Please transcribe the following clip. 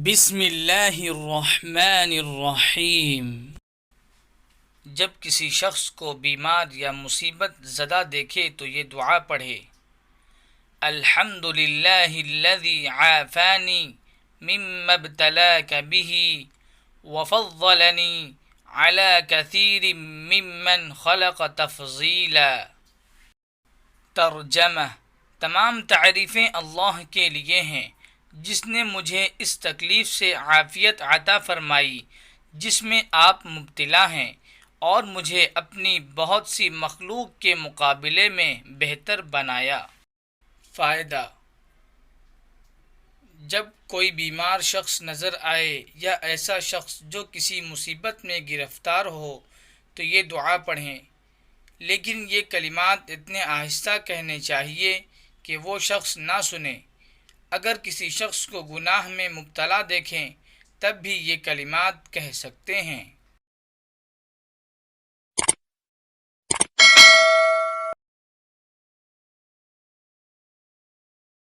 بسم اللہ الرحمن الرحیم۔ جب کسی شخص کو بیمار یا مصیبت زدہ دیکھے تو یہ دعا پڑھے: الحمد للہ الذی عافانی مما ابتلاک بہ وفضلنی علی کثیر ممن خلق تفضیلا۔ ترجمہ: تمام تعریفیں اللہ کے لیے ہیں جس نے مجھے اس تکلیف سے عافیت عطا فرمائی جس میں آپ مبتلا ہیں، اور مجھے اپنی بہت سی مخلوق کے مقابلے میں بہتر بنایا۔ فائدہ: جب کوئی بیمار شخص نظر آئے یا ایسا شخص جو کسی مصیبت میں گرفتار ہو تو یہ دعا پڑھیں، لیکن یہ کلمات اتنے آہستہ کہنے چاہیے کہ وہ شخص نہ سنے۔ اگر کسی شخص کو گناہ میں مبتلا دیکھیں تب بھی یہ کلمات کہہ سکتے ہیں۔